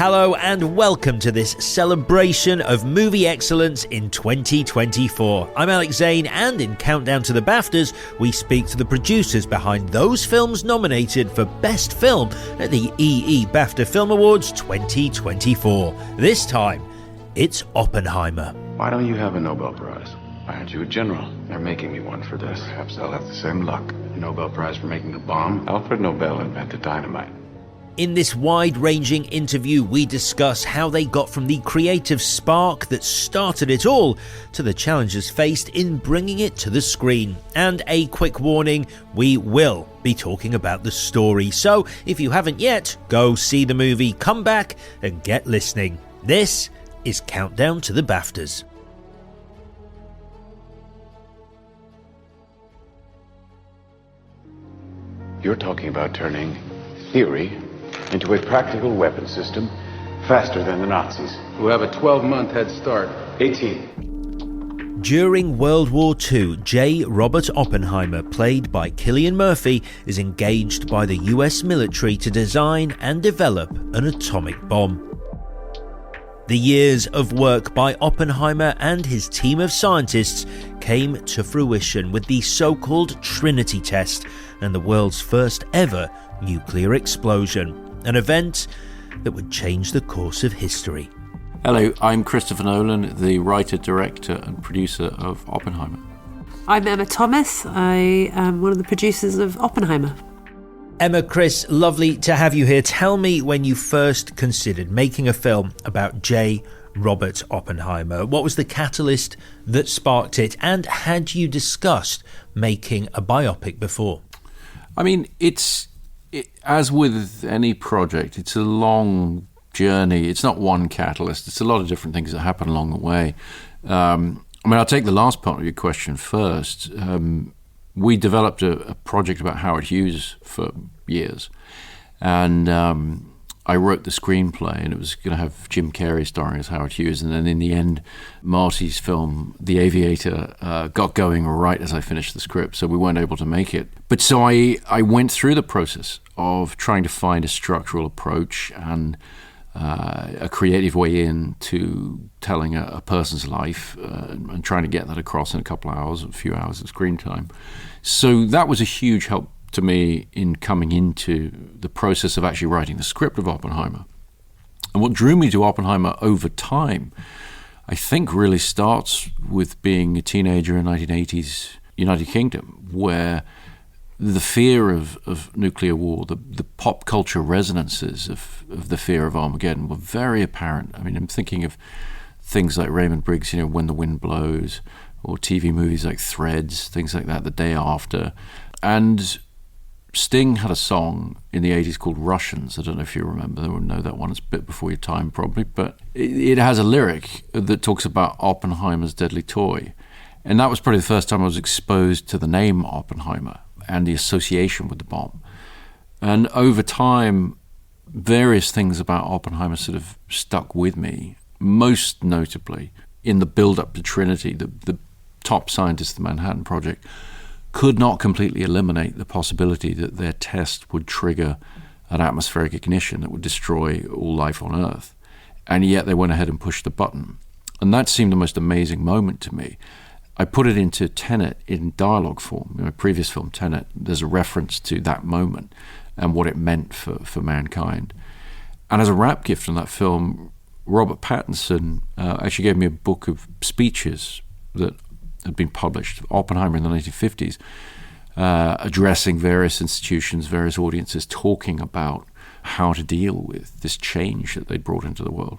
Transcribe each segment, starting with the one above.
Hello and welcome to this celebration of movie excellence in 2024. I'm Alex Zane, and in Countdown to the BAFTAs, we speak to the producers behind those films nominated for Best Film at the BAFTA Film Awards 2024. This time, it's Oppenheimer. Why don't you have a Nobel Prize? Why aren't you a general? They're making me one for this. Perhaps I'll have the same luck. A Nobel Prize for making the bomb? Alfred Nobel invented dynamite. In this wide-ranging interview, we discuss how they got from the creative spark that started it all to the challenges faced in bringing it to the screen. And a quick warning, we will be talking about the story. So if you haven't yet, go see the movie, come back and get listening. This is Countdown to the BAFTAs. You're talking about turning theory into a practical weapon system faster than the Nazis, who have a 12-month head start. 18. During World War II, J. Robert Oppenheimer, played by Cillian Murphy, is engaged by the US military to design and develop an atomic bomb. The years of work by Oppenheimer and his team of scientists came to fruition with the so-called Trinity test and the world's first ever nuclear explosion, an event that would change the course of history. Hello, I'm Christopher Nolan, the writer, director and producer of Oppenheimer. I'm Emma Thomas. I am one of the producers of Oppenheimer. Emma, Chris, lovely to have you here. Tell me when you first considered making a film about J. Robert Oppenheimer. What was the catalyst that sparked it? And had you discussed making a biopic before? I mean, as with any project, it's a long journey. It's not one catalyst. It's a lot of different things that happen along the way. I'll take the last part of your question first. We developed a project about Howard Hughes for years. And I wrote the screenplay, and it was going to have Jim Carrey starring as Howard Hughes. And then in the end, Marty's film, The Aviator, got going right as I finished the script, so we weren't able to make it. But so I went through the process of trying to find a structural approach and a creative way in to telling a person's life and trying to get that across in a couple of hours, a few hours of screen time. So that was a huge help to me in coming into the process of actually writing the script of Oppenheimer. And what drew me to Oppenheimer over time, I think, really starts with being a teenager in 1980s United Kingdom, where the fear of nuclear war, the pop culture resonances of the fear of Armageddon were very apparent. I mean, I'm thinking of things like Raymond Briggs, When the Wind Blows, or TV movies like Threads, things like that, The Day After. And Sting had a song in the 80s called Russians. I don't know if you remember. They would know that one. It's a bit before your time, probably. But it has a lyric that talks about Oppenheimer's deadly toy. And that was probably the first time I was exposed to the name Oppenheimer and the association with the bomb. And over time, various things about Oppenheimer sort of stuck with me, most notably in the build-up to Trinity, the top scientists of the Manhattan Project could not completely eliminate the possibility that their test would trigger an atmospheric ignition that would destroy all life on Earth. And yet they went ahead and pushed the button. And that seemed the most amazing moment to me. I put it into Tenet in dialogue form. In my previous film, Tenet, there's a reference to that moment and what it meant for mankind. And as a wrap gift from that film, Robert Pattinson actually gave me a book of speeches that had been published, Oppenheimer in the 1950s, addressing various institutions, various audiences, talking about how to deal with this change that they brought into the world.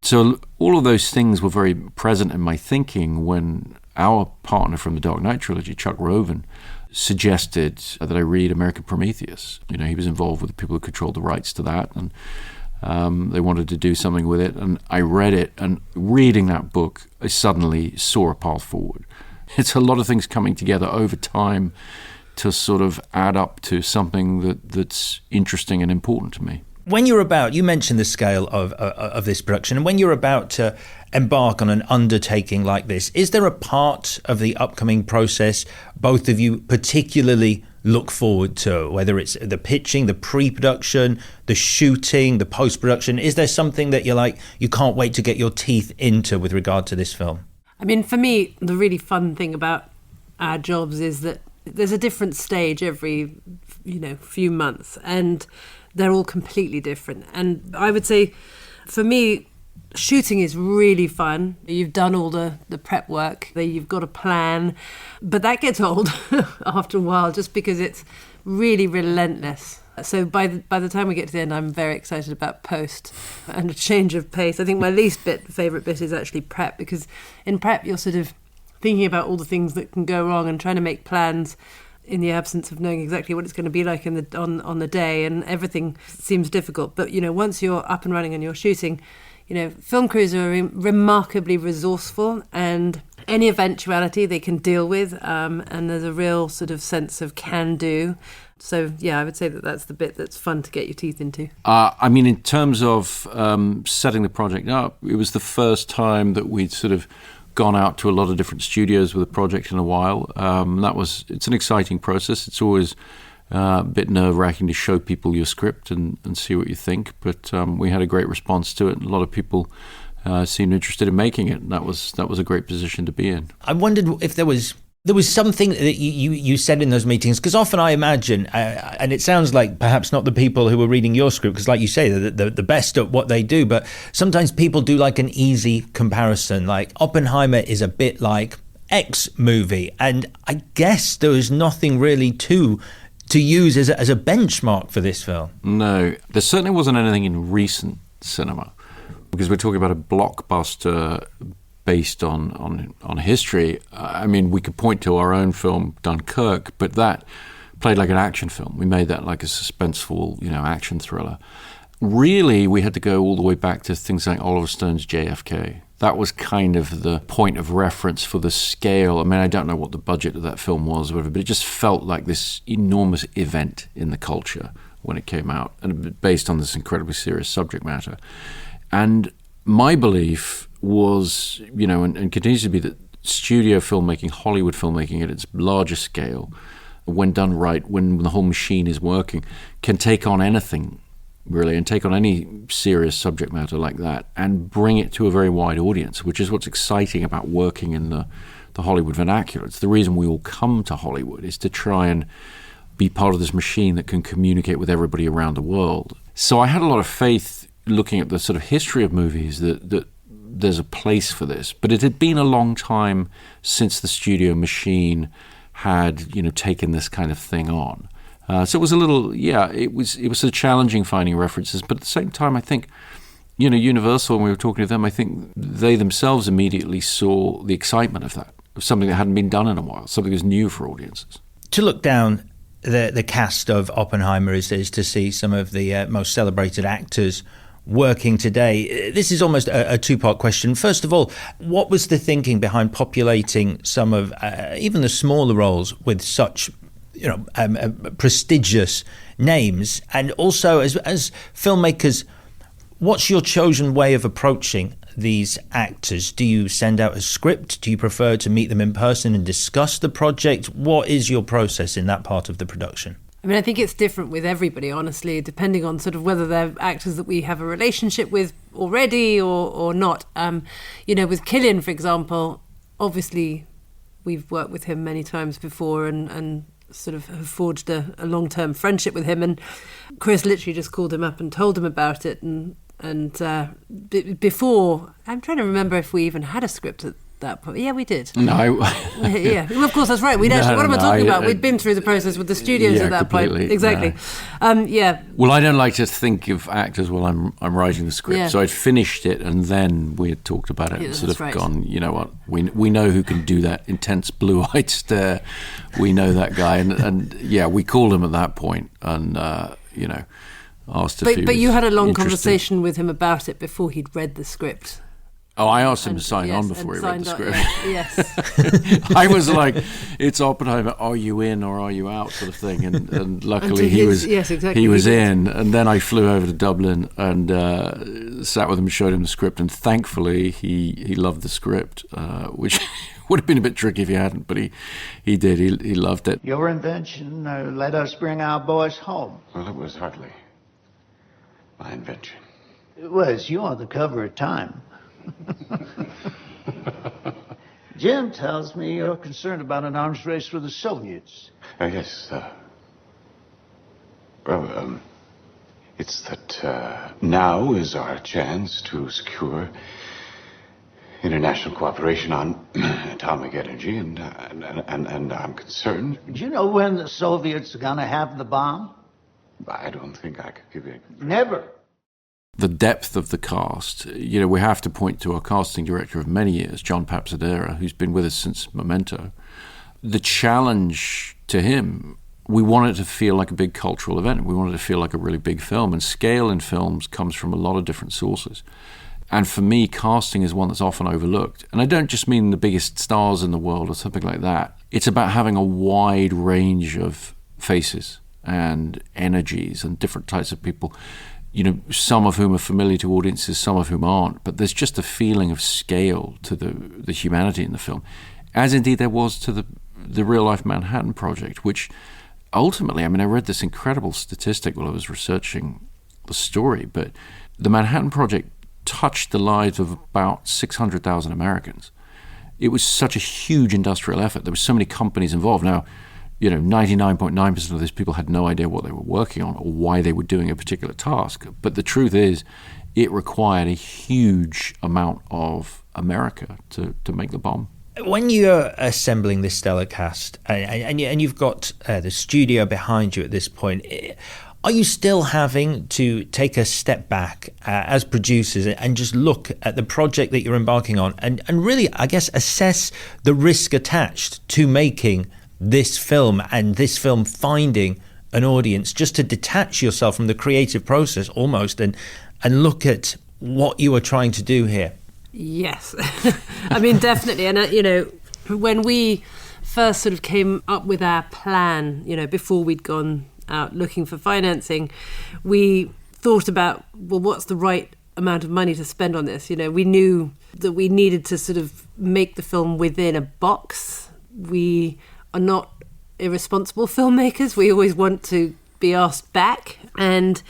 So all of those things were very present in my thinking when our partner from the Dark Knight trilogy, Chuck Roven, suggested that I read American Prometheus. He was involved with the people who controlled the rights to that, and they wanted to do something with it. And I read it, and reading that book, I suddenly saw a path forward. It's a lot of things coming together over time to sort of add up to something that's interesting and important to me. When you mentioned the scale of this production, and when you're about to embark on an undertaking like this, is there a part of the upcoming process both of you particularly look forward to, whether it's the pitching, the pre-production, the shooting, the post-production? Is there something that you're like, you can't wait to get your teeth into with regard to this film? I mean, for me, the really fun thing about our jobs is that there's a different stage every, few months, and they're all completely different. And I would say, for me, shooting is really fun. You've done all the prep work, you've got a plan, but that gets old after a while just because it's really relentless. So by the time we get to the end, I'm very excited about post and a change of pace. I think my least favourite bit is actually prep, because in prep you're sort of thinking about all the things that can go wrong and trying to make plans in the absence of knowing exactly what it's going to be like on the day, and everything seems difficult. But once you're up and running and you're shooting, film crews are remarkably resourceful, and any eventuality they can deal with, and there's a real sort of sense of can do. So yeah, I would say that's the bit that's fun to get your teeth into. I mean, in terms of setting the project up, it was the first time that we'd sort of gone out to a lot of different studios with a project in a while. It's an exciting process. It's always a bit nerve-wracking to show people your script and see what you think, but we had a great response to it. A lot of people seemed interested in making it, and that was a great position to be in. I wondered if there was something that you said in those meetings, because often I imagine, and it sounds like perhaps not the people who were reading your script, because like you say, they're the best at what they do, but sometimes people do like an easy comparison, like Oppenheimer is a bit like X movie, and I guess there was nothing really to use as a benchmark for this film. No, there certainly wasn't anything in recent cinema, because we're talking about a blockbuster based on history. I mean, we could point to our own film, Dunkirk, but that played like an action film. We made that like a suspenseful, action thriller. Really, we had to go all the way back to things like Oliver Stone's JFK. That was kind of the point of reference for the scale. I mean, I don't know what the budget of that film was or whatever, but it just felt like this enormous event in the culture when it came out, and based on this incredibly serious subject matter. And my belief was, and continues to be, that studio filmmaking, Hollywood filmmaking at its largest scale, when done right, when the whole machine is working, can take on anything, really, and take on any serious subject matter like that and bring it to a very wide audience, which is what's exciting about working in the Hollywood vernacular. It's the reason we all come to Hollywood, is to try and be part of this machine that can communicate with everybody around the world. So I had a lot of faith, looking at the sort of history of movies, that there's a place for this. But it had been a long time since the studio machine had, taken this kind of thing on. So it was a little, it was sort of challenging finding references. But at the same time, I think, Universal, when we were talking to them, I think they themselves immediately saw the excitement of that, of something that hadn't been done in a while, something that was new for audiences. To look down the cast of Oppenheimer is to see some of the most celebrated actors working today. This is almost a two-part question. First of all, what was the thinking behind populating some of even the smaller roles with such prestigious names? And also, as filmmakers, what's your chosen way of approaching these actors? Do you send out a script? Do you prefer to meet them in person and discuss the project? What is your process in that part of the production? I mean, I think it's different with everybody, honestly, depending on sort of whether they're actors that we have a relationship with already or not. With Cillian, for example, obviously we've worked with him many times before and sort of have forged a long-term friendship with him. And Chris literally just called him up and told him about it. And before, I'm trying to remember if we even had a script at that point. Yeah, we did. No. Yeah, well, of course, that's right. What am I talking about? We'd been through the process with the studios at that point. Exactly. No. Well, I don't like to think of actors while I'm writing the script. Yeah. So I'd finished it and then we had talked about it and sort of gone, you know what, we know who can do that intense blue-eyed stare. We know that guy. And we called him at that point and, asked if he was But you had a long interested. Conversation with him about it before he'd read the script. Oh, I asked him to sign on before he read the script. Yes. I was like, it's Oppenheimer, are you in or are you out, sort of thing. And luckily he was in. And then I flew over to Dublin and sat with him and showed him the script. And thankfully he loved the script, which would have been a bit tricky if he hadn't, but he did. He loved it. Your invention let us bring our boys home. Well, it was hardly my invention. It was. You on the cover of Time. Jim tells me you're concerned about an arms race with the Soviets. Yes, well, it's that now is our chance to secure international cooperation on atomic energy, and I'm concerned. Do you know when the Soviets are going to have the bomb? I don't think I could give you... Never. The depth of the cast, we have to point to our casting director of many years, John Papsadera, who's been with us since Memento. The challenge to him, we wanted it to feel like a big cultural event. We wanted it to feel like a really big film. And scale in films comes from a lot of different sources. And for me, casting is one that's often overlooked. And I don't just mean the biggest stars in the world or something like that. It's about having a wide range of faces and energies and different types of people, some of whom are familiar to audiences, some of whom aren't. But there's just a feeling of scale to the humanity in the film, as indeed there was to the real-life Manhattan Project, which ultimately, I read this incredible statistic while I was researching the story, but the Manhattan Project touched the lives of about 600,000 Americans. It was such a huge industrial effort. There were so many companies involved. Now, 99.9% of these people had no idea what they were working on or why they were doing a particular task. But the truth is, it required a huge amount of America to make the bomb. When you're assembling this stellar cast, and you've got the studio behind you at this point, are you still having to take a step back as producers and just look at the project that you're embarking on and really, I guess, assess the risk attached to making this film and this film finding an audience, just to detach yourself from the creative process almost and look at what you are trying to do here? Yes. Definitely. And, when we first sort of came up with our plan, before we'd gone out looking for financing, we thought about, well, what's the right amount of money to spend on this? We knew that we needed to sort of make the film within a box. We are not irresponsible filmmakers. We always want to be asked back, and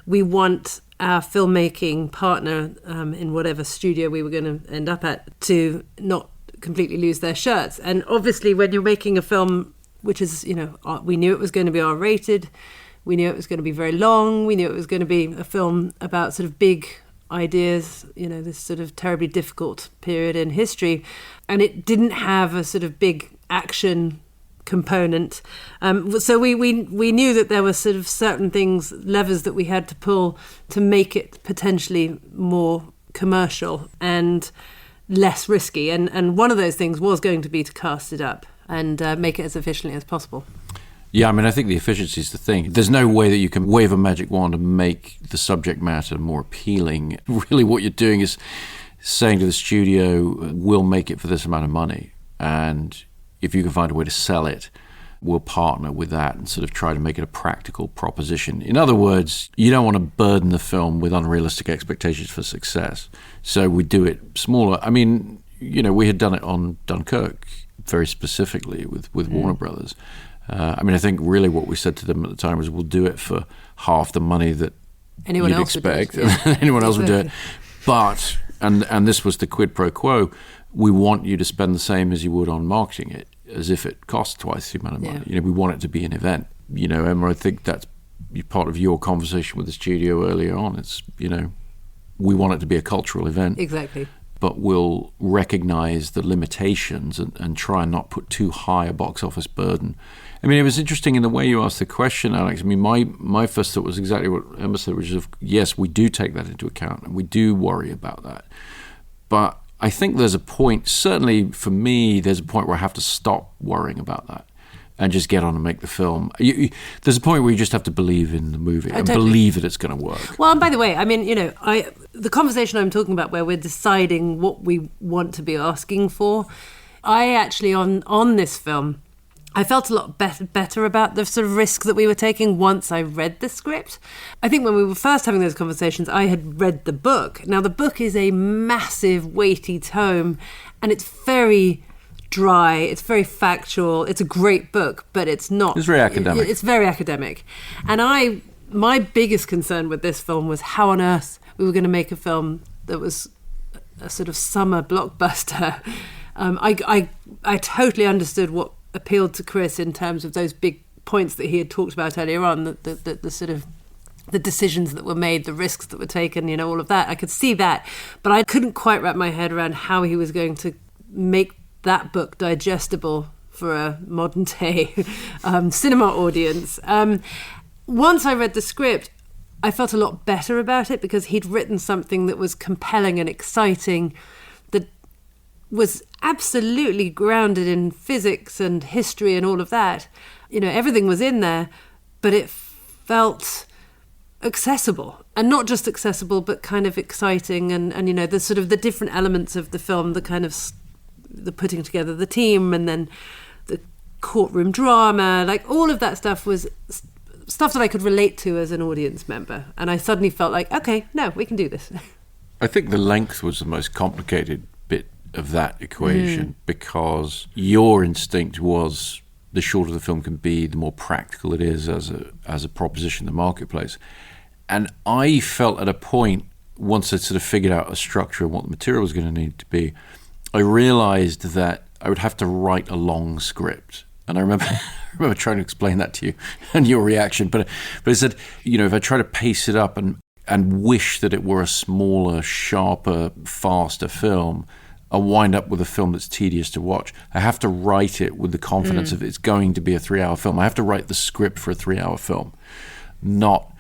we want our filmmaking partner in whatever studio we were going to end up at to not completely lose their shirts. And obviously when you're making a film which is, we knew it was going to be R-rated, we knew it was going to be very long, we knew it was going to be a film about sort of big ideas, this sort of terribly difficult period in history, and it didn't have a sort of big action component. So we knew that there were sort of certain things, levers that we had to pull to make it potentially more commercial and less risky. And one of those things was going to be to cast it up and make it as efficiently as possible. Yeah, I think the efficiency is the thing. There's no way that you can wave a magic wand and make the subject matter more appealing. Really what you're doing is saying to the studio, we'll make it for this amount of money. And if you can find a way to sell it, we'll partner with that and sort of try to make it a practical proposition. In other words, you don't want to burden the film with unrealistic expectations for success. So we do it smaller. We had done it on Dunkirk very specifically with Warner Brothers. I think really what we said to them at the time was, we'll do it for half the money that anyone you'd else expect. Would do it. Anyone else would do it. But, and this was the quid pro quo, we want you to spend the same as you would on marketing it, as if it cost twice the amount of money. Yeah. We want it to be an event. Emma, I think that's part of your conversation with the studio earlier on. It's, we want it to be a cultural event. Exactly. But we'll recognize the limitations and try and not put too high a box office burden. It was interesting in the way you asked the question, Alex. My first thought was exactly what Emma said, which is, yes, we do take that into account and we do worry about that. But I think there's a point, certainly for me, there's a point where I have to stop worrying about that and just get on and make the film. There's a point where you just have to believe in the movie and believe that it's going to work. Well, and by the way, the conversation I'm talking about where we're deciding what we want to be asking for, I actually, on this film, I felt a lot better about the sort of risk that we were taking once I read the script. I think when we were first having those conversations, I had read the book. Now, the book is a massive, weighty tome, and it's very dry, it's very factual, it's a great book, but it's not... It's very academic. It's very academic. And my biggest concern with this film was how on earth we were going to make a film that was a sort of summer blockbuster. I totally understood what appealed to Chris in terms of those big points that he had talked about earlier on, the sort of the decisions that were made, the risks that were taken, you know, all of that. I could see that, but I couldn't quite wrap my head around how he was going to make that book digestible for a modern day cinema audience. Once I read the script, I felt a lot better about it because he'd written something that was compelling and exciting, that was absolutely grounded in physics and history and all of that. You know, everything was in there, but it felt accessible, and not just accessible, but kind of exciting, and you know, the sort of the different elements of the film, the kind of the putting together the team, and then the courtroom drama, like all of that stuff was stuff that I could relate to as an audience member, and I suddenly felt like, okay, no, we can do this. I think the length was the most complicated bit of that equation, because your instinct was the shorter the film can be, the more practical it is as a proposition in the marketplace. And I felt at a point, once I'd sort of figured out a structure and what the material was going to need to be, I realized that I would have to write a long script. And I remember trying to explain that to you and your reaction. But I said, you know, if I try to pace it up and wish that it were a smaller, sharper, faster film, I'll wind up with a film that's tedious to watch. I have to write it with the confidence of it's going to be a 3-hour film. I have to write the script for a 3-hour film, not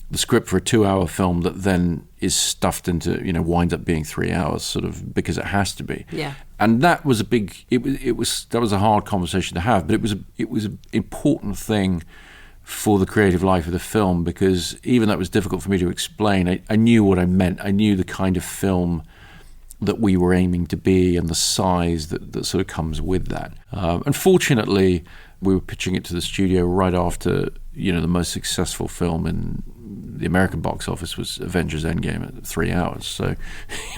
the script for a 2-hour film that then is stuffed into, you know, winds up being 3 hours, sort of because it has to be. Yeah. And that was that was a hard conversation to have, but it was an important thing for the creative life of the film, because even though it was difficult for me to explain, I knew what I meant. I knew the kind of film that we were aiming to be and the size that sort of comes with that. Unfortunately, we were pitching it to the studio right after, you know, the most successful film in the American box office was Avengers Endgame at 3 hours. So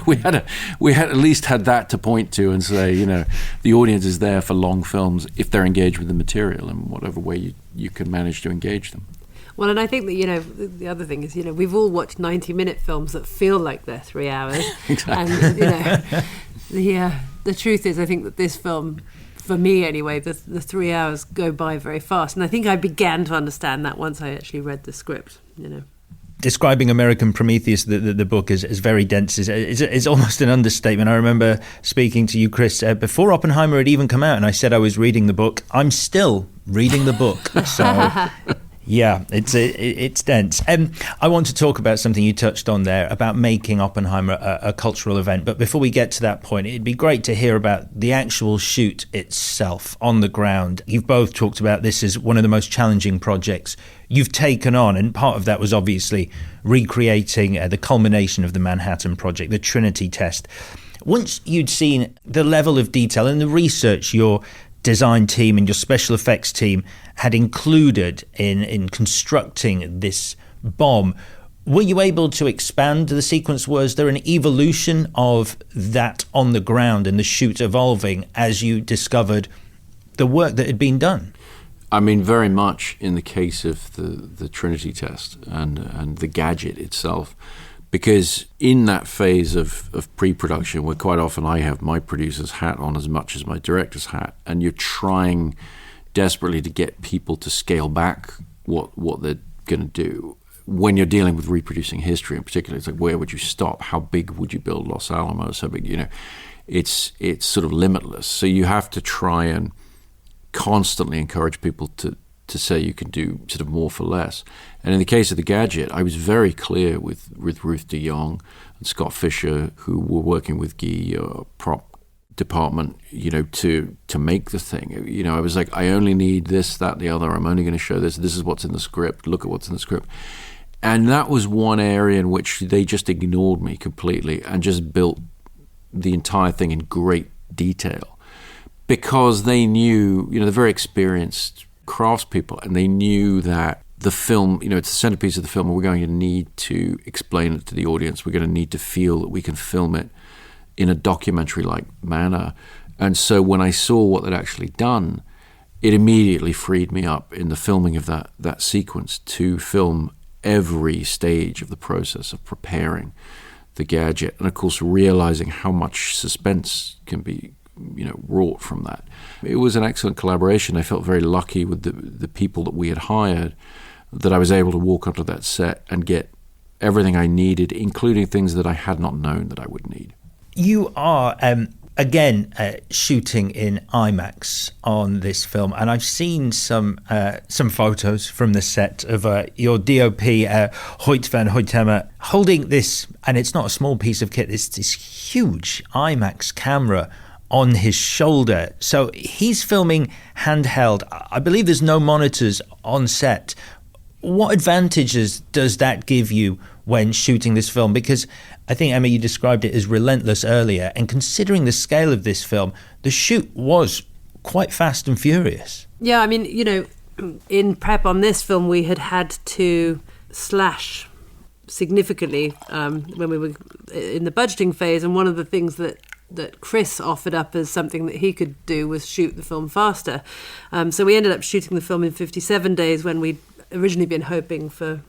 we had at least had that to point to and say, you know, the audience is there for long films if they're engaged with the material in whatever way you can manage to engage them. Well, and I think that, you know, the other thing is, you know, we've all watched 90-minute films that feel like they're 3 hours. Exactly. And, you know, the truth is, I think that this film, for me anyway, the 3 hours go by very fast. And I think I began to understand that once I actually read the script, you know. Describing American Prometheus, the book, is very dense. Is almost an understatement. I remember speaking to you, Chris, before Oppenheimer had even come out, and I said I was reading the book. I'm still reading the book. So... yeah, it's dense. I want to talk about something you touched on there about making Oppenheimer a cultural event. But before we get to that point, it'd be great to hear about the actual shoot itself on the ground. You've both talked about this as one of the most challenging projects you've taken on, and part of that was obviously recreating the culmination of the Manhattan Project, the Trinity test. Once you'd seen the level of detail and the research your design team and your special effects team had included in constructing this bomb, were you able to expand the sequence? Was there an evolution of that on the ground and the shoot evolving as you discovered the work that had been done? I mean, very much in the case of the Trinity test and the gadget itself, because in that phase of pre-production, where quite often I have my producer's hat on as much as my director's hat, and you're trying desperately to get people to scale back what they're going to do. When you're dealing with reproducing history in particular, it's like, where would you stop? How big would you build Los Alamos? How big, you know, it's sort of limitless. So you have to try and constantly encourage people to say you can do sort of more for less. And in the case of the gadget, I was very clear with Ruth de Jong and Scott Fisher, who were working with Guy, prop department, you know, to make the thing. You know, I was like, I only need this, that, the other. I'm only going to show this. This is what's in the script. Look at what's in the script. And that was one area in which they just ignored me completely and just built the entire thing in great detail, because they knew, you know, they're very experienced craftspeople, and they knew that the film, you know, it's the centerpiece of the film, and we're going to need to explain it to the audience. We're going to need to feel that we can film it in a documentary-like manner. And so when I saw what they'd actually done, it immediately freed me up in the filming of that sequence to film every stage of the process of preparing the gadget, and of course realizing how much suspense can be wrought from that. It was an excellent collaboration. I felt very lucky with the people that we had hired, that I was able to walk onto that set and get everything I needed, including things that I had not known that I would need. You are again shooting in IMAX on this film, and I've seen some photos from the set of your DOP Hoyt van Hoytema holding this, and it's not a small piece of kit, it's this huge IMAX camera on his shoulder. So he's filming handheld. I believe there's no monitors on set. What advantages does that give you when shooting this film? Because I think, Emma, you described it as relentless earlier, and considering the scale of this film, the shoot was quite fast and furious. Yeah, I mean, in prep on this film, we had to slash significantly when we were in the budgeting phase, and one of the things that Chris offered up as something that he could do was shoot the film faster. So we ended up shooting the film in 57 days when we'd originally been hoping for,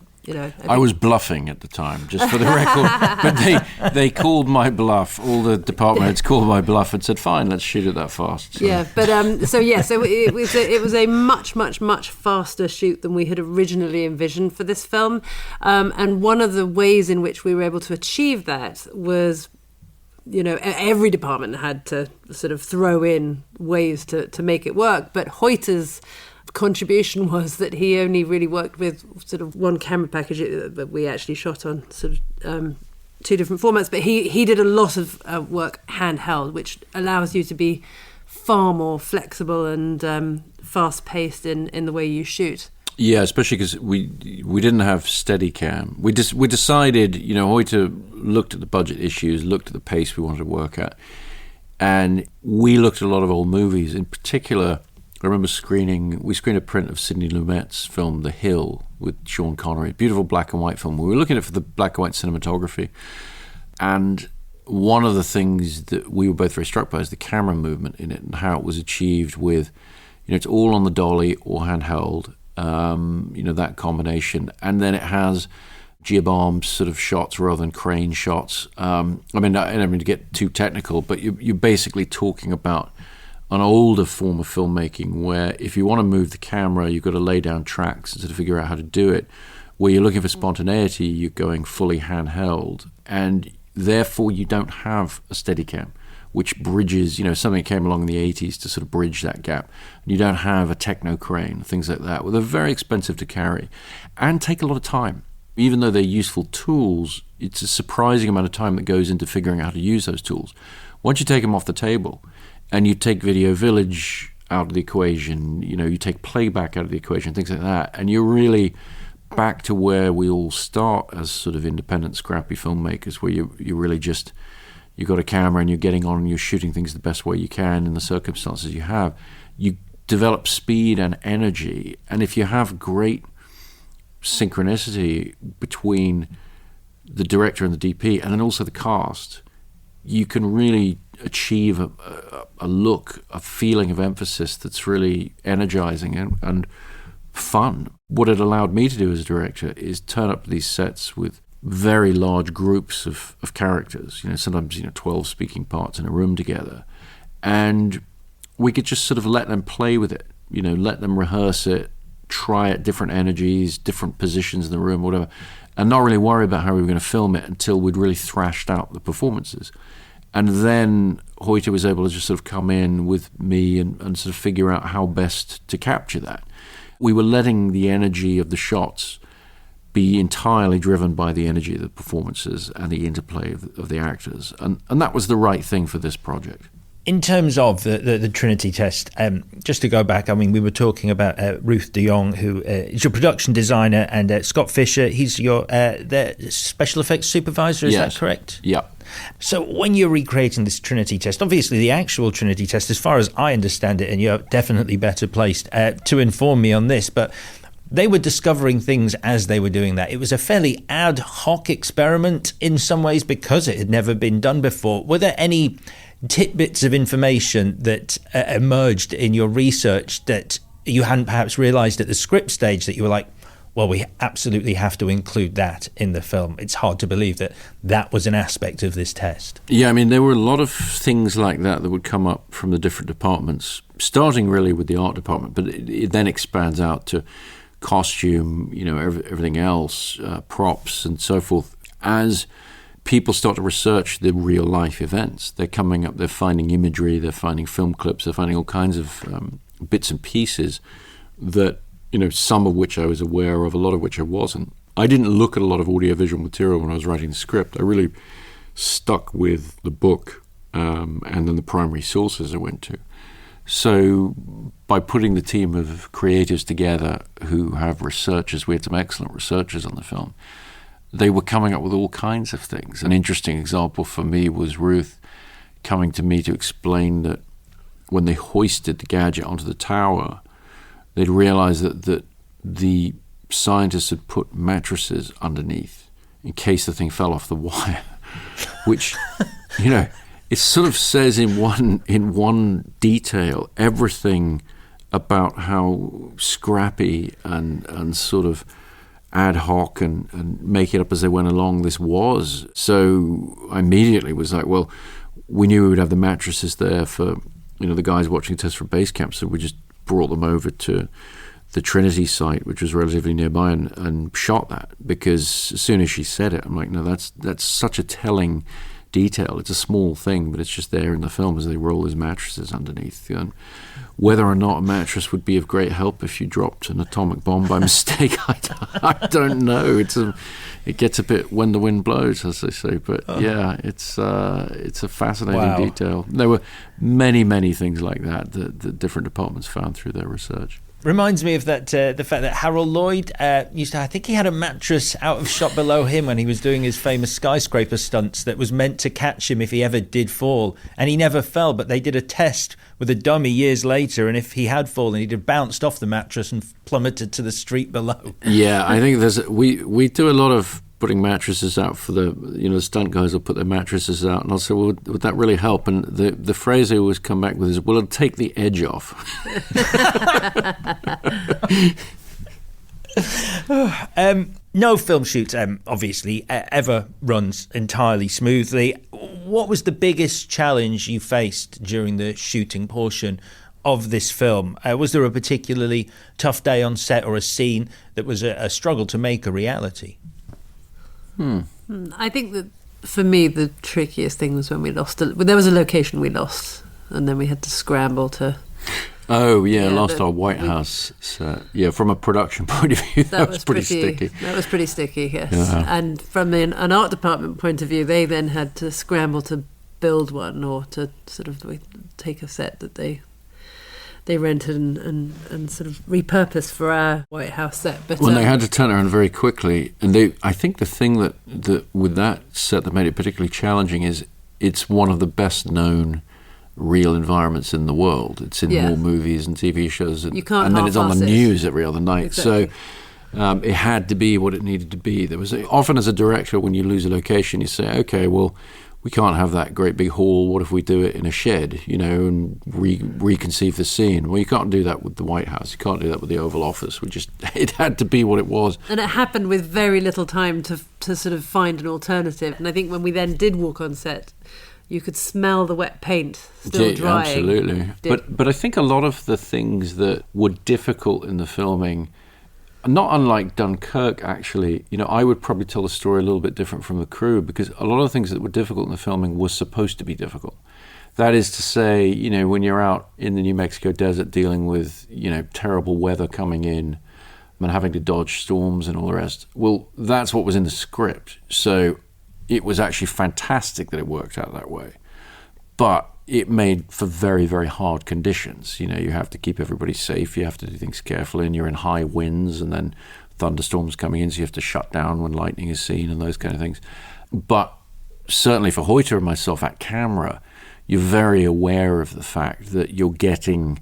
I was bluffing at the time, just for the record. But they called my bluff. All the department heads called my bluff and said, "Fine, let's shoot it that fast." So. Yeah, but so it was a much faster shoot than we had originally envisioned for this film, and one of the ways in which we were able to achieve that was, every department had to sort of throw in ways to make it work, but Hoyter's contribution was that he only really worked with sort of one camera package that we actually shot on sort of two different formats, but he did a lot of work handheld, which allows you to be far more flexible and fast-paced in the way you shoot. Yeah, especially because we didn't have Steadicam. We decided, Hoyter looked at the budget issues, looked at the pace we wanted to work at, and we looked at a lot of old movies. In particular, I remember we screened a print of Sidney Lumet's film The Hill with Sean Connery, beautiful black and white film. We were looking at it for the black and white cinematography, and one of the things that we were both very struck by is the camera movement in it and how it was achieved with, it's all on the dolly or handheld, that combination, and then it has gear-bomb sort of shots rather than crane shots. I don't mean to get too technical, but you're basically talking about an older form of filmmaking where if you want to move the camera, you've got to lay down tracks and sort of figure out how to do it. Where you're looking for spontaneity, you're going fully handheld, and therefore you don't have a Steadicam, which bridges, something that came along in the 80s to sort of bridge that gap. And you don't have a techno crane, things like that. Well, they're very expensive to carry and take a lot of time. Even though they're useful tools, it's a surprising amount of time that goes into figuring out how to use those tools. Once you take them off the table, and you take Video Village out of the equation, you take playback out of the equation, things like that, and you're really back to where we all start as sort of independent, scrappy filmmakers, where you really just, you've got a camera and you're getting on and you're shooting things the best way you can in the circumstances you have. You develop speed and energy, and if you have great synchronicity between the director and the DP, and then also the cast, you can really achieve a look, a feeling of emphasis that's really energizing and fun. What it allowed me to do as a director is turn up these sets with very large groups of characters, sometimes 12 speaking parts in a room together, and we could just sort of let them play with it, let them rehearse it, try at different energies, different positions in the room, whatever, and not really worry about how we were going to film it until we'd really thrashed out the performances. And then Hoyter was able to just sort of come in with me and sort of figure out how best to capture that. We were letting the energy of the shots be entirely driven by the energy of the performances and the interplay of the actors. And that was the right thing for this project. In terms of the Trinity test, just to go back, we were talking about Ruth de Jong, who is your production designer, and Scott Fisher, he's your the special effects supervisor, is that correct? Yeah. So when you're recreating this Trinity test, obviously the actual Trinity test, as far as I understand it, and you're definitely better placed to inform me on this, but they were discovering things as they were doing that. It was a fairly ad hoc experiment in some ways because it had never been done before. Were there any tidbits of information that emerged in your research that you hadn't perhaps realised at the script stage, that you were like, well, we absolutely have to include that in the film? It's hard to believe that that was an aspect of this test. Yeah, I mean, there were a lot of things like that would come up from the different departments, starting really with the art department, but it then expands out to costume, everything else, props and so forth. As people start to research the real life events, they're coming up, they're finding imagery, they're finding film clips, they're finding all kinds of bits and pieces that, some of which I was aware of, a lot of which I wasn't. I didn't look at a lot of audiovisual material when I was writing the script. I really stuck with the book and then the primary sources I went to. So by putting the team of creatives together who have researchers, we had some excellent researchers on the film, they were coming up with all kinds of things. An interesting example for me was Ruth coming to me to explain that when they hoisted the gadget onto the tower, they'd realized that the scientists had put mattresses underneath in case the thing fell off the wire, which, it sort of says in one detail everything about how scrappy and sort of ad hoc and make it up as they went along this was. So I immediately was like, well, we knew we would have the mattresses there for, the guys watching tests from base camp, so we just brought them over to the Trinity site, which was relatively nearby, and shot that, because as soon as she said it, I'm like, no, that's such a telling detail. It's a small thing, but it's just there in the film as they roll his mattresses underneath. And whether or not a mattress would be of great help if you dropped an atomic bomb by mistake, I don't know. It gets a bit when the wind blows, as they say. But yeah, it's a fascinating detail. There were many, many things like that that different departments found through their research. Reminds me of that the fact that Harold Lloyd used to, I think he had a mattress out of shot below him when he was doing his famous skyscraper stunts that was meant to catch him if he ever did fall, and he never fell, but they did a test with a dummy years later, and if he had fallen, he'd have bounced off the mattress and plummeted to the street below. Yeah, I think we do a lot of putting mattresses out for the stunt guys will put their mattresses out, and I'll say, well, would that really help? And the phrase they always come back with is, well, it'll take the edge off. No film shoot, obviously, ever runs entirely smoothly. What was the biggest challenge you faced during the shooting portion of this film? Was there a particularly tough day on set or a scene that was a struggle to make a reality? I think that for me the trickiest thing was when we lost there was a location we lost, and then we had to scramble to lost our White House set. Yeah, from a production point of view, that was pretty sticky. That was pretty sticky, yes. Yeah. And from an art department point of view, they then had to scramble to build one, or to sort of take a set that they rented and sort of repurposed for our White House set. But they had to turn around very quickly, and I think the thing that with that set that made it particularly challenging is it's one of the best known real environments in the world. It's in more movies and TV shows, and then it's on the news every other night. Exactly. So it had to be what it needed to be. There was often, as a director, when you lose a location, you say, okay, well, we can't have that great big hall. What if we do it in a shed, and reconceive the scene? Well, you can't do that with the White House. You can't do that with the Oval Office. It had to be what it was. And it happened with very little time to sort of find an alternative. And I think when we then did walk on set, you could smell the wet paint still drying. Absolutely. But I think a lot of the things that were difficult in the filming, not unlike Dunkirk, actually, I would probably tell the story a little bit different from the crew, because a lot of the things that were difficult in the filming were supposed to be difficult. That is to say, when you're out in the New Mexico desert dealing with, terrible weather coming in and having to dodge storms and all the rest, well, that's what was in the script. So it was actually fantastic that it worked out that way. But it made for very, very hard conditions. You have to keep everybody safe. You have to do things carefully, and you're in high winds and then thunderstorms coming in, so you have to shut down when lightning is seen and those kind of things. But certainly for Hoyter and myself at camera, you're very aware of the fact that you're getting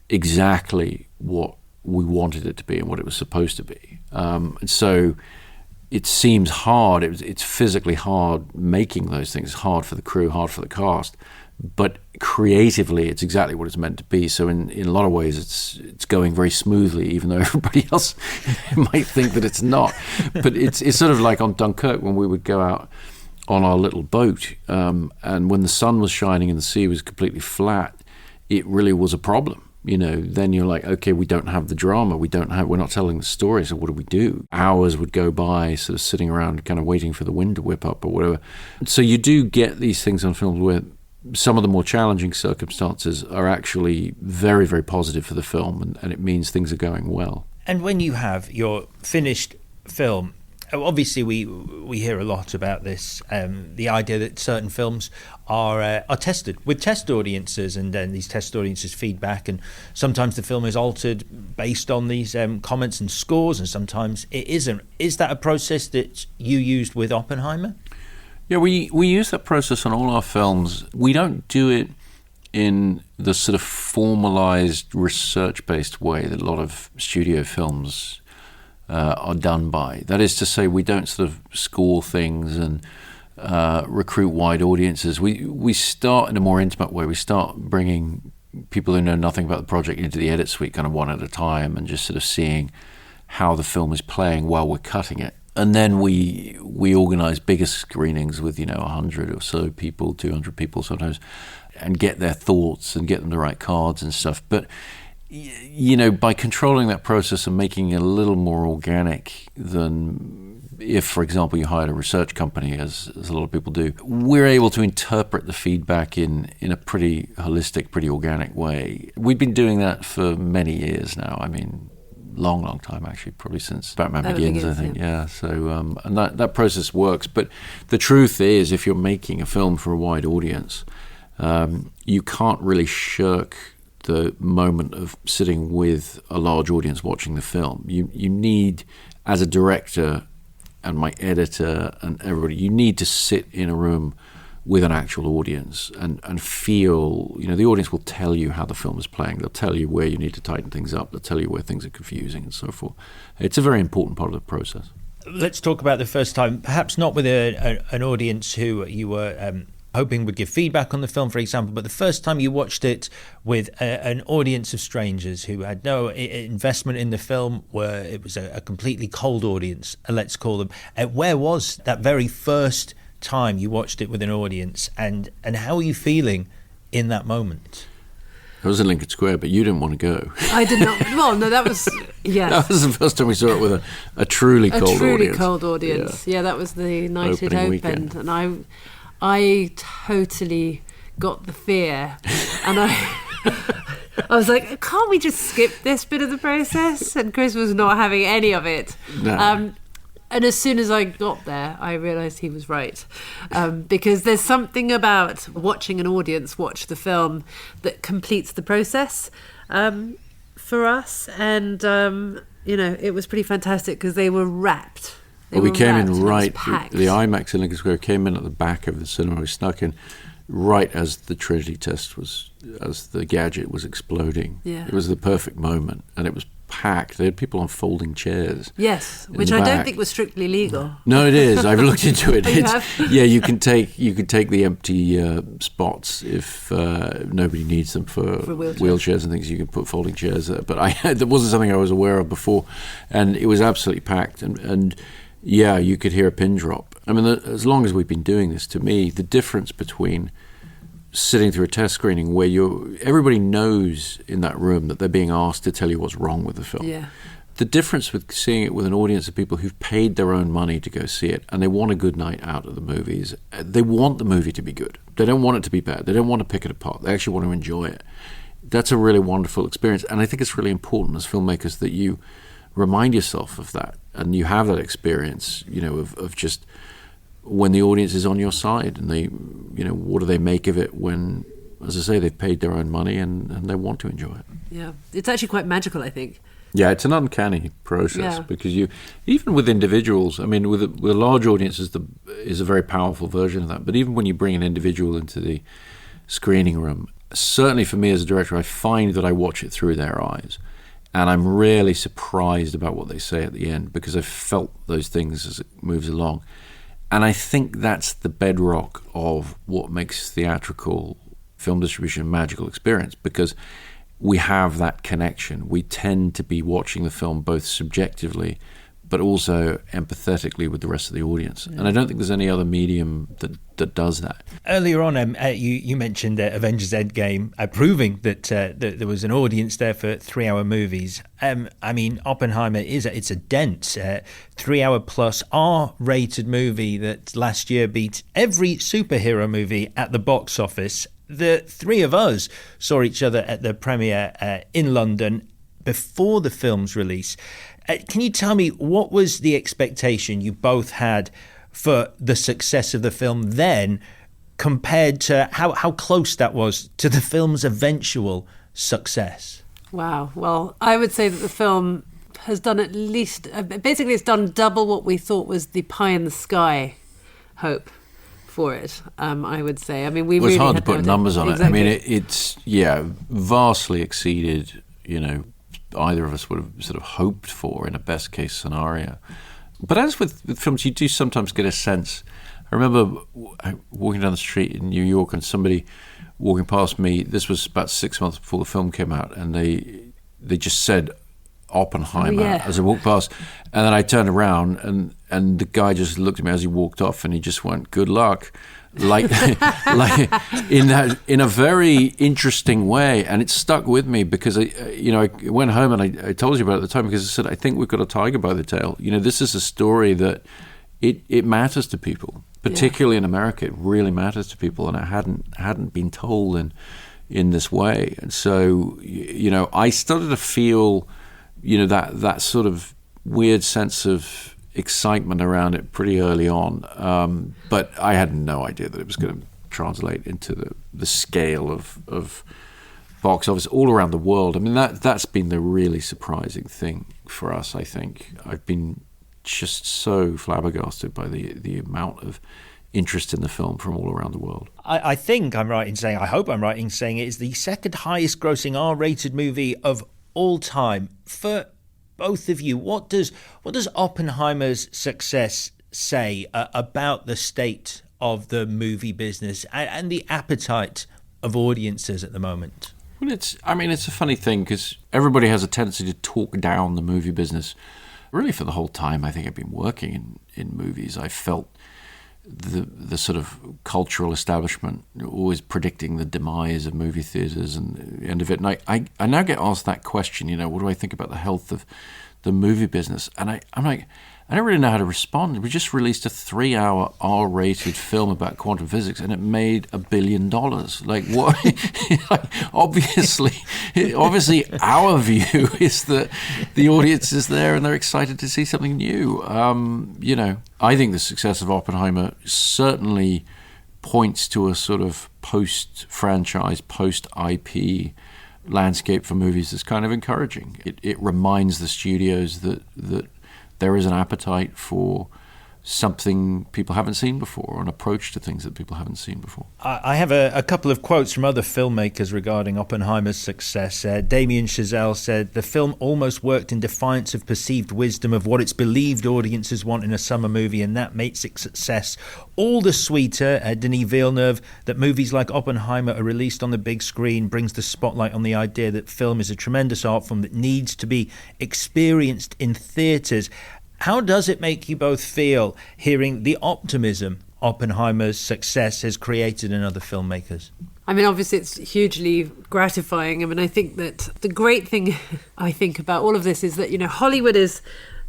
exactly what we wanted it to be and what it was supposed to be. And so it seems hard. It's physically hard making those things. Hard for the crew, hard for the cast. but creatively it's exactly what it's meant to be. So in a lot of ways it's going very smoothly, even though everybody else might think that it's not. But it's sort of like on Dunkirk, when we would go out on our little boat, and when the sun was shining and the sea was completely flat, it really was a problem. Then you're like, okay, we don't have the drama, we're not telling the story, so what do we do? Hours would go by sort of sitting around kind of waiting for the wind to whip up or whatever. So you do get these things on films where some of the more challenging circumstances are actually very, very positive for the film, and it means things are going well. And when you have your finished film, obviously we hear a lot about this, the idea that certain films are tested with test audiences, and then these test audiences feedback, and sometimes the film is altered based on these comments and scores, and sometimes it isn't. Is that a process that you used with Oppenheimer? Yeah, we use that process on all our films. We don't do it in the sort of formalized research-based way that a lot of studio films are done by. That is to say, we don't sort of score things and recruit wide audiences. We start in a more intimate way. We start bringing people who know nothing about the project into the edit suite kind of one at a time, and just sort of seeing how the film is playing while we're cutting it. And then we organize bigger screenings with 100 or so people, 200 people sometimes, and get their thoughts and get them to write cards and stuff. But by controlling that process and making it a little more organic than if, for example, you hired a research company, as a lot of people do, we're able to interpret the feedback in a pretty holistic, pretty organic way. We've been doing that for many years now. I mean, long time, actually, probably since Batman Begins, I think. Yeah. So, and that process works. But the truth is, if you're making a film for a wide audience, you can't really shirk the moment of sitting with a large audience watching the film. You need, as a director and my editor and everybody, you need to sit in a room with an actual audience and feel, the audience will tell you how the film is playing. They'll tell you where you need to tighten things up. They'll tell you where things are confusing and so forth. It's a very important part of the process. Let's talk about the first time, perhaps not with an audience who you were hoping would give feedback on the film, for example, but the first time you watched it with an audience of strangers who had no investment in the film, where it was a completely cold audience, let's call them. Where was that very first time you watched it with an audience, and how were you feeling in that moment? I was in Lincoln Square, but you didn't want to go. I did not. Well, no, that was, yes. That was the first time we saw it with a truly cold audience. A truly cold audience. Yeah, that was the night it opened. Weekend. And I totally got the fear, and I was like, can't we just skip this bit of the process? And Chris was not having any of it. No. And as soon as I got there, I realised he was right, because there's something about watching an audience watch the film that completes the process for us, and it was pretty fantastic because they were wrapped. We came in right, the IMAX in Lincoln Square came in at the back of the cinema. We snuck in right as the Trinity test as the gadget was exploding. Yeah. It was the perfect moment, and it was packed. They had people on folding chairs. Yes, which I don't think was strictly legal. No, it is. I've looked into it. You have? Yeah, you can take the empty spots if nobody needs them for wheelchairs and things. You can put folding chairs there. But that wasn't something I was aware of before, and it was absolutely packed. And yeah, you could hear a pin drop. I mean, as long as we've been doing this, to me, the difference between sitting through a test screening where everybody knows in that room that they're being asked to tell you what's wrong with the film. Yeah. The difference with seeing it with an audience of people who've paid their own money to go see it, and they want a good night out of the movies. They want the movie to be good. They don't want it to be bad. They don't want to pick it apart. They actually want to enjoy it. That's a really wonderful experience, and I think it's really important as filmmakers that you remind yourself of that, and you have that experience, of just when the audience is on your side, and they, what do they make of it when, as I say, they've paid their own money and they want to enjoy it. Yeah, it's actually quite magical, I think. Yeah, it's an uncanny process because even with individuals, I mean, with a large audience is a very powerful version of that. But even when you bring an individual into the screening room, certainly for me as a director, I find that I watch it through their eyes. And I'm really surprised about what they say at the end because I've felt those things as it moves along. And I think that's the bedrock of what makes theatrical film distribution a magical experience because we have that connection. We tend to be watching the film both subjectively but also empathetically with the rest of the audience. Yeah. And I don't think there's any other medium that does that. Earlier on, you mentioned Avengers Endgame, proving that there was an audience there for 3-hour movies. I mean, Oppenheimer it's a dense 3-hour plus R-rated movie that last year beat every superhero movie at the box office. The three of us saw each other at the premiere in London before the film's release. Can you tell me what was the expectation you both had for the success of the film then compared to how close that was to the film's eventual success? Wow. Well, I would say that the film has done at least, basically it's done double what we thought was the pie in the sky hope for it, I would say. I mean, we really it's hard to had put numbers on exactly. it. I mean, it's vastly exceeded, either of us would have sort of hoped for in a best case scenario. But as with films, you do sometimes get a sense. I remember walking down the street in New York and somebody walking past me, this was about 6 months before the film came out, and they just said Oppenheimer as I walked past. And then I turned around and the guy just looked at me as he walked off and he just went, "Good luck." Like in a very interesting way, and it stuck with me because I went home and I told you about it at the time because I said I think we've got a tiger by the tail. This is a story that it matters to people, particularly in America. It really matters to people, and it hadn't been told in this way. And so I started to feel that sort of weird sense of excitement around it pretty early on, but I had no idea that it was going to translate into the scale of box office all around the world. I mean, that's been the really surprising thing for us, I think. I've been just so flabbergasted by the amount of interest in the film from all around the world. I think I'm right in saying, I hope I'm right in saying it is the second highest grossing R-rated movie of all time. For both of you, what does Oppenheimer's success say about the state of the movie business and the appetite of audiences at the moment? Well, it's a funny thing because everybody has a tendency to talk down the movie business. Really, for the whole time I think I've been working in movies, I felt the sort of cultural establishment always predicting the demise of movie theaters and the end of it. And I now get asked that question, what do I think about the health of the movie business? And I'm like, I don't really know how to respond. We just released a 3-hour R-rated film about quantum physics, and it made $1 billion. Like, what? Obviously, our view is that the audience is there and they're excited to see something new. I think the success of Oppenheimer certainly points to a sort of post-franchise, post-IP landscape for movies that's kind of encouraging. It reminds the studios that there is an appetite for something people haven't seen before, or an approach to things that people haven't seen before. I have a couple of quotes from other filmmakers regarding Oppenheimer's success. Damien Chazelle said, "The film almost worked in defiance of perceived wisdom of what its believed audiences want in a summer movie, and that makes its success all the sweeter." Denis Villeneuve, that movies like Oppenheimer are released on the big screen, brings the spotlight on the idea that film is a tremendous art form that needs to be experienced in theatres. How does it make you both feel hearing the optimism Oppenheimer's success has created in other filmmakers? I mean, obviously it's hugely gratifying. I mean, I think that the great thing I think about all of this is that, Hollywood is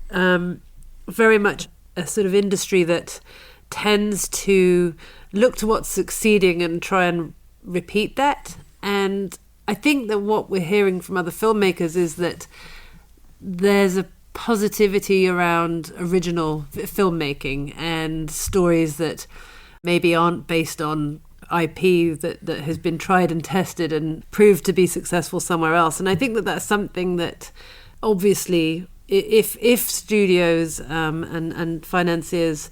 very much a sort of industry that tends to look to what's succeeding and try and repeat that. And I think that what we're hearing from other filmmakers is that there's a positivity around original filmmaking and stories that maybe aren't based on IP that has been tried and tested and proved to be successful somewhere else. And I think that that's something that obviously if studios and financiers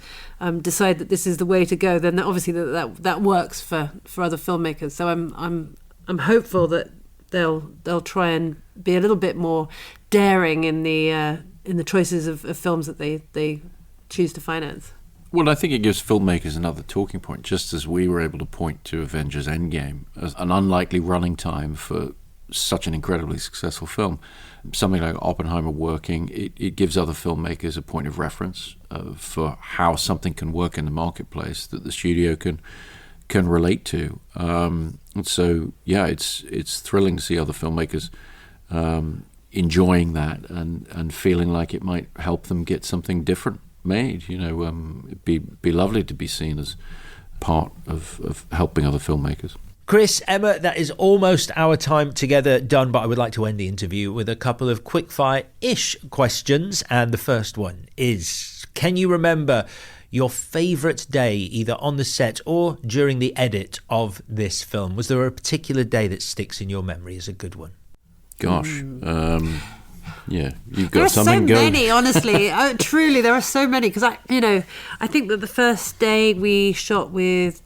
decide that this is the way to go, then obviously that works for other filmmakers. So I'm hopeful that they'll try and be a little bit more daring in the choices of films that they choose to finance. Well, I think it gives filmmakers another talking point, just as we were able to point to Avengers Endgame as an unlikely running time for such an incredibly successful film. Something like Oppenheimer working, it gives other filmmakers a point of reference for how something can work in the marketplace that the studio can relate to. And so, yeah, it's thrilling to see other filmmakers enjoying that and feeling like it might help them get something different made. It'd be lovely to be seen as part of helping other filmmakers. Chris, Emma, that is almost our time together done, but I would like to end the interview with a couple of quickfire-ish questions. And the first one is, can you remember your favourite day, either on the set or during the edit of this film? Was there a particular day that sticks in your memory as a good one? Gosh, yeah, you've got there are something so going. many, honestly. Truly, there are so many. Because I think that the first day we shot with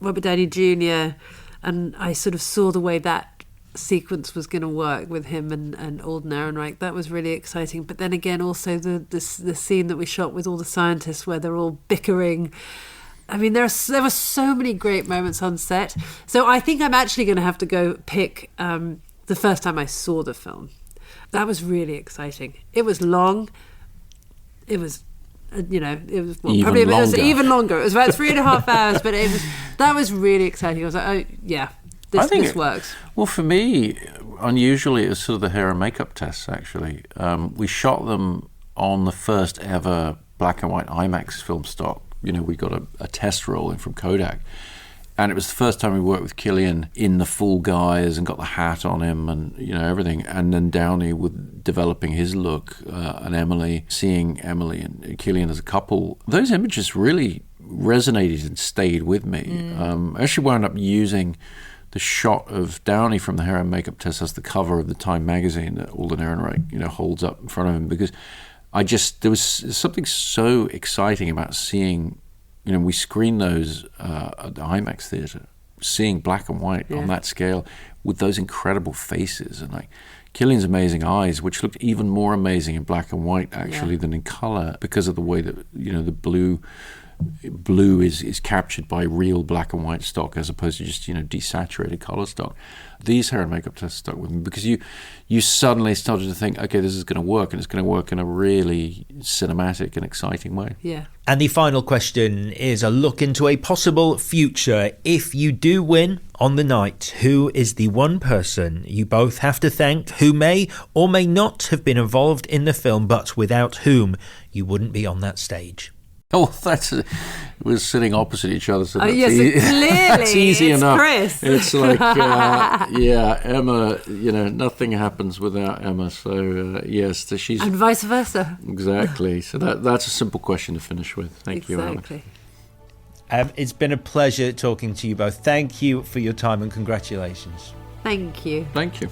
Robert Downey Jr., and I sort of saw the way that sequence was going to work with him and Alden Ehrenreich. That was really exciting. But then again, also the scene that we shot with all the scientists where they're all bickering. I mean, there were so many great moments on set. So I think I'm actually going to have to go pick the first time I saw the film. That was really exciting. It was long. It was, it was even longer. It was about 3.5 hours, but that was really exciting. I was like, oh yeah, this works. Well, for me, unusually, it was sort of the hair and makeup tests. Actually, we shot them on the first ever black and white IMAX film stock. We got a test roll in from Kodak. And it was the first time we worked with Cillian in the full guise and got the hat on him and, everything. And then Downey with developing his look and Emily, seeing Emily and Cillian as a couple. Those images really resonated and stayed with me. I actually wound up using the shot of Downey from the hair and makeup test as the cover of the Time magazine that Alden Ehrenreich, holds up in front of him, because there was something so exciting about seeing. We screened those at the IMAX theater, seeing black and white on that scale with those incredible faces and like Cillian's amazing eyes, which looked even more amazing in black and white actually than in color, because of the way that the blue is captured by real black and white stock as opposed to just desaturated color stock. These hair and makeup tests stuck with me because you suddenly started to think, okay, this is going to work, and it's going to work in a really cinematic and exciting way. Yeah. And the final question is a look into a possible future. If you do win on the night, who is the one person you both have to thank who may or may not have been involved in the film, but without whom you wouldn't be on that stage? Oh, we're sitting opposite each other. So yes, clearly. That's easy it's enough. Chris. It's like, Emma, nothing happens without Emma. So, yes, she's... And vice versa. Exactly. So that's a simple question to finish with. Thank you, Alex. It's been a pleasure talking to you both. Thank you for your time and congratulations. Thank you. Thank you.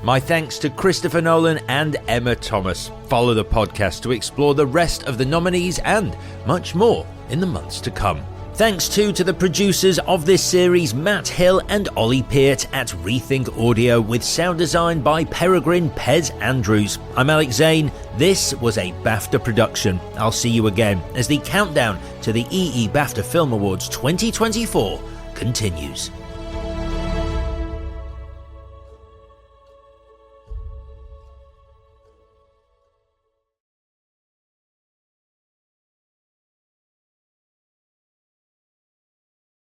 My thanks to Christopher Nolan and Emma Thomas. Follow the podcast to explore the rest of the nominees and much more in the months to come. Thanks too to the producers of this series, Matt Hill and Ollie Peart at Rethink Audio, with sound design by Peregrine Pez Andrews. I'm Alex Zane. This was a BAFTA production. I'll see you again as the countdown to the EE BAFTA Film Awards 2024 continues.